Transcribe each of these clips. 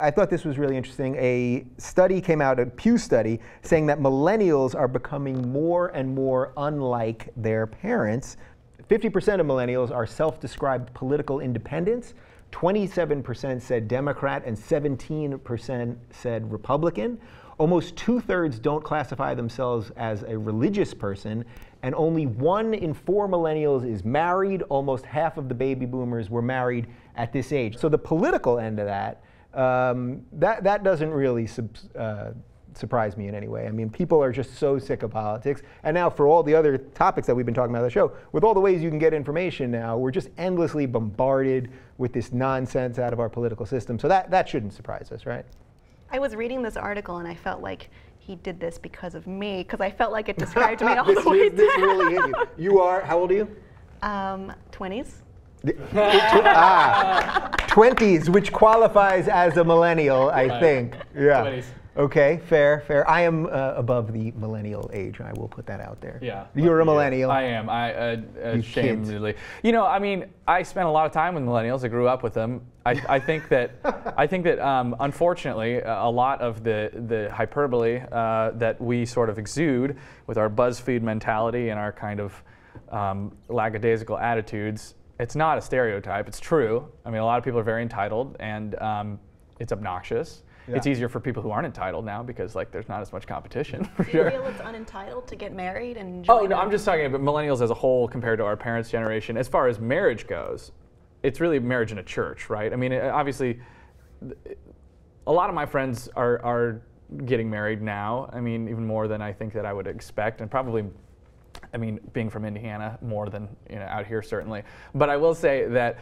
I thought this was really interesting. A study came out, a Pew study, saying that millennials are becoming more and more unlike their parents. 50% of millennials are self-described political independents. 27% said Democrat and 17% said Republican. Almost 2/3 don't classify themselves as a religious person, and only 1 in 4 millennials is married. Almost half of the baby boomers were married at this age. So the political end of that, that doesn't really surprise me in any way. I mean, people are just so sick of politics. And now for all the other topics that we've been talking about on the show, with all the ways you can get information now, we're just endlessly bombarded with this nonsense out of our political system. So that shouldn't surprise us, right? I was reading this article and I felt like he did this because of me, because I felt like it described me all the way down. This really hit you. You are, how old are you? 20s. 20s, which qualifies as a millennial, I think. Yeah. 20s. Okay, fair. I am above the millennial age. I will put that out there. Yeah. You're a millennial. I am. Ashamedly. You know, I mean, I spent a lot of time with millennials. I grew up with them. I think that unfortunately a lot of the hyperbole that we sort of exude with our BuzzFeed mentality and our kind of lackadaisical attitudes, it's not a stereotype. It's true. I mean, a lot of people are very entitled, and it's obnoxious. Yeah. It's easier for people who aren't entitled now because there's not as much competition. For sure. Do you feel it's unentitled to get married and enjoy? Oh no, I'm just talking about millennials as a whole compared to our parents' generation. As far as marriage goes, it's really marriage in a church, right? I mean, obviously, a lot of my friends are getting married now. I mean, even more than I think that I would expect, and probably, I mean, being from Indiana, more than out here certainly. But I will say that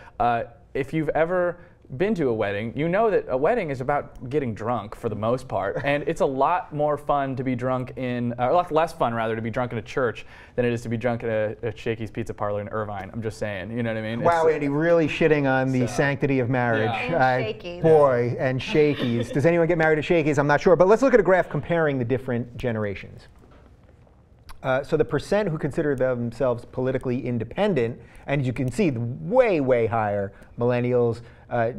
if you've ever been to a wedding, you know that a wedding is about getting drunk for the most part, and it's a lot more fun to be drunk in, a lot less fun rather, to be drunk in a church than it is to be drunk at a Shakey's Pizza Parlor in Irvine. I'm just saying, you know what I mean? Wow, Andy, really shitting on the sanctity of marriage. Yeah. And Shakey's. Boy, and Shakey's. Does anyone get married at Shakey's? I'm not sure, but let's look at a graph comparing the different generations. So the percent who consider themselves politically independent, and as you can see, way higher. Millennials,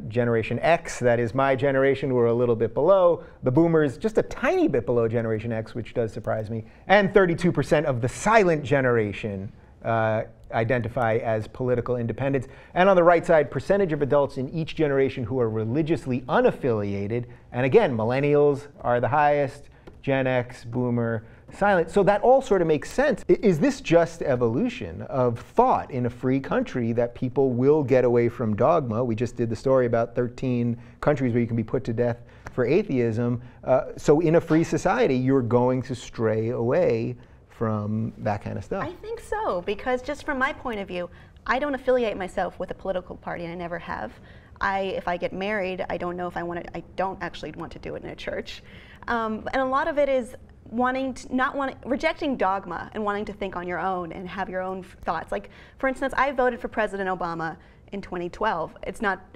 Generation X, that is my generation, we're a little bit below. The boomers, just a tiny bit below Generation X, which does surprise me. And 32% of the silent generation identify as political independents. And on the right side, percentage of adults in each generation who are religiously unaffiliated. And again, millennials are the highest, Gen X, boomer, silent. So that all sort of makes sense. Is this just evolution of thought in a free country that people will get away from dogma? We just did the story about 13 countries where you can be put to death for atheism. So in a free society, you're going to stray away from that kind of stuff. I think so, because just from my point of view, I don't affiliate myself with a political party, and I never have. If I get married, I don't know if I want to, I don't actually want to do it in a church. And a lot of it is rejecting dogma and wanting to think on your own and have your own thoughts. Like, for instance, I voted for President Obama in 2012.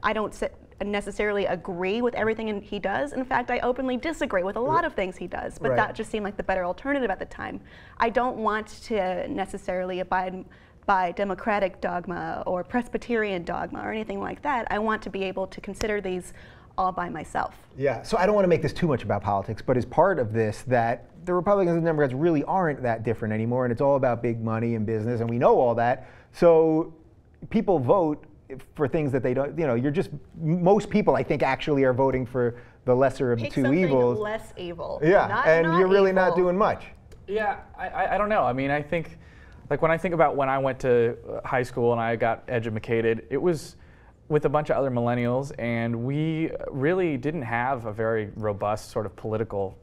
I don't necessarily agree with everything he does. In fact, I openly disagree with a lot of things he does, but that just seemed like the better alternative at the time. I don't want to necessarily abide by Democratic dogma or Presbyterian dogma or anything like that. I want to be able to consider these all by myself. Yeah, so I don't want to make this too much about politics, but as part of this, that the Republicans and Democrats really aren't that different anymore, and it's all about big money and business, and we know all that. So people vote for things that they don't, most people, I think, actually are voting for the lesser of the two evils. Less evil. Yeah, and you're really not doing much. Yeah, I don't know. I mean, I think, when I think about when I went to high school and I got edumacated, it was with a bunch of other millennials, and we really didn't have a very robust sort of political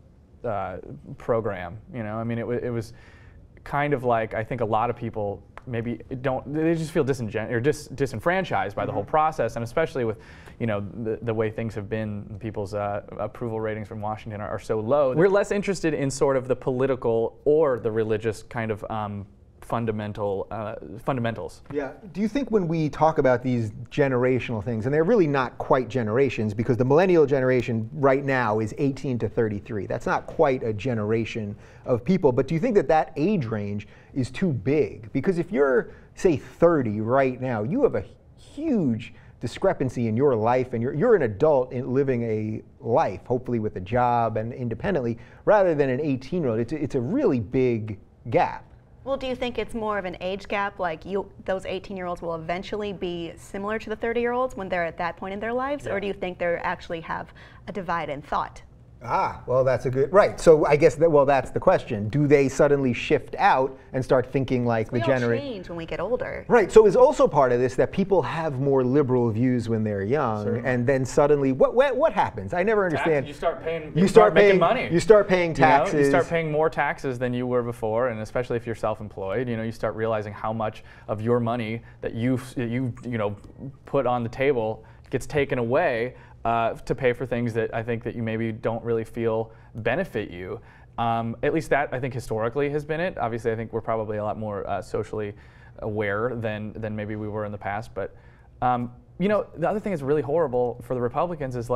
program. I mean, it was kind of like, I think a lot of people maybe they just feel disenfranchised by the whole process, and especially with the way things have been, people's approval ratings from Washington are so low. We're less interested in sort of the political or the religious kind of fundamentals. Yeah. Do you think when we talk about these generational things, and they're really not quite generations, because the millennial generation right now is 18 to 33. That's not quite a generation of people, but do you think that age range is too big? Because if you're, say, 30 right now, you have a huge discrepancy in your life, and you're an adult living a life, hopefully with a job and independently, rather than an 18-year-old. It's a really big gap. Well, do you think it's more of an age gap, like those 18-year-olds will eventually be similar to the 30-year-olds when they're at that point in their lives, or do you think they actually have a divide in thought? Ah, well, that's a good, right. So I guess that's the question. Do they suddenly shift out and start thinking like the generation? We all change when we get older. Right, so is also part of this that people have more liberal views when they're young, Certainly. and then suddenly, what happens? I never understand. You start paying, making money. You start paying taxes. You start paying more taxes than you were before, and especially if you're self-employed, you start realizing how much of your money that you put on the table gets taken away to pay for things that I think that you maybe don't really feel benefit you. At least that I think historically has been it. Obviously, I think we're probably a lot more socially aware than maybe we were in the past. But the other thing that's really horrible for the Republicans is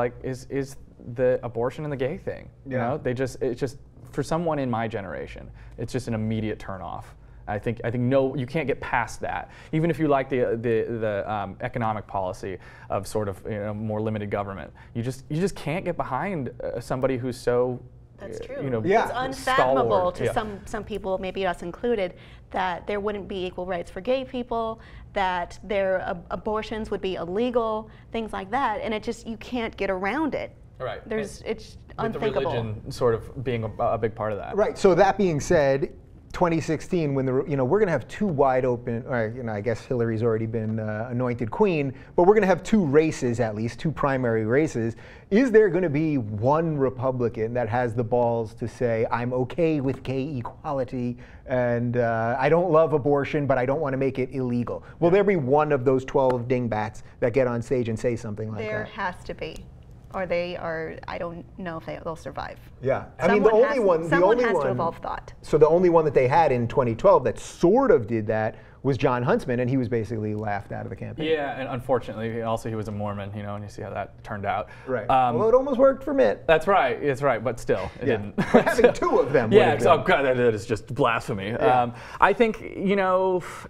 the abortion and the gay thing. Yeah. It's just for someone in my generation, it's just an immediate turnoff. I think no, you can't get past that. Even if you like the economic policy of sort of more limited government, you just can't get behind somebody who's so. That's true. Yeah. It's unfathomable stalwart. to some people, maybe us included, that there wouldn't be equal rights for gay people, that their abortions would be illegal, things like that, and you can't get around it. Right. It's With the unthinkable. religion sort of being a big part of that. Right. So that being said, 2016, when we're going to have two wide open, or I guess Hillary's already been anointed queen, but we're going to have two races, at least two primary races. Is there going to be one Republican that has the balls to say, I'm okay with gay equality, and I don't love abortion, but I don't want to make it illegal? Will there be one of those 12 dingbats that get on stage and say something like There that? has to be. Or I don't know if they'll survive. Yeah, Someone has to evolve thought. So the only one that they had in 2012 that sort of did that was John Huntsman, and he was basically laughed out of the campaign. Yeah, and unfortunately, also he was a Mormon, and you see how that turned out. Right. Well, it almost worked for Mitt. That's right. It's right, but still, it didn't. But having two of them. Yeah, oh God, that is just blasphemy. Yeah. I think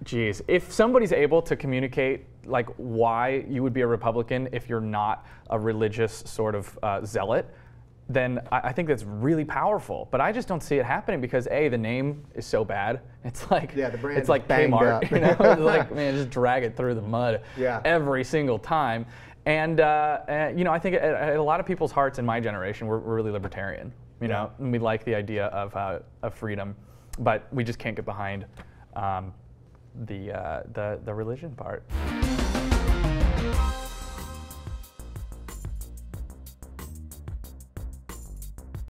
geez, if somebody's able to communicate like why you would be a Republican if you're not a religious sort of zealot, then I think that's really powerful. But I just don't see it happening because A, the name is so bad. It's like the brand it's like is banged Kmart, up. It's like, man, just drag it through the mud every single time. And I think at a lot of people's hearts in my generation, we're really libertarian. And we like the idea of freedom, but we just can't get behind the religion part.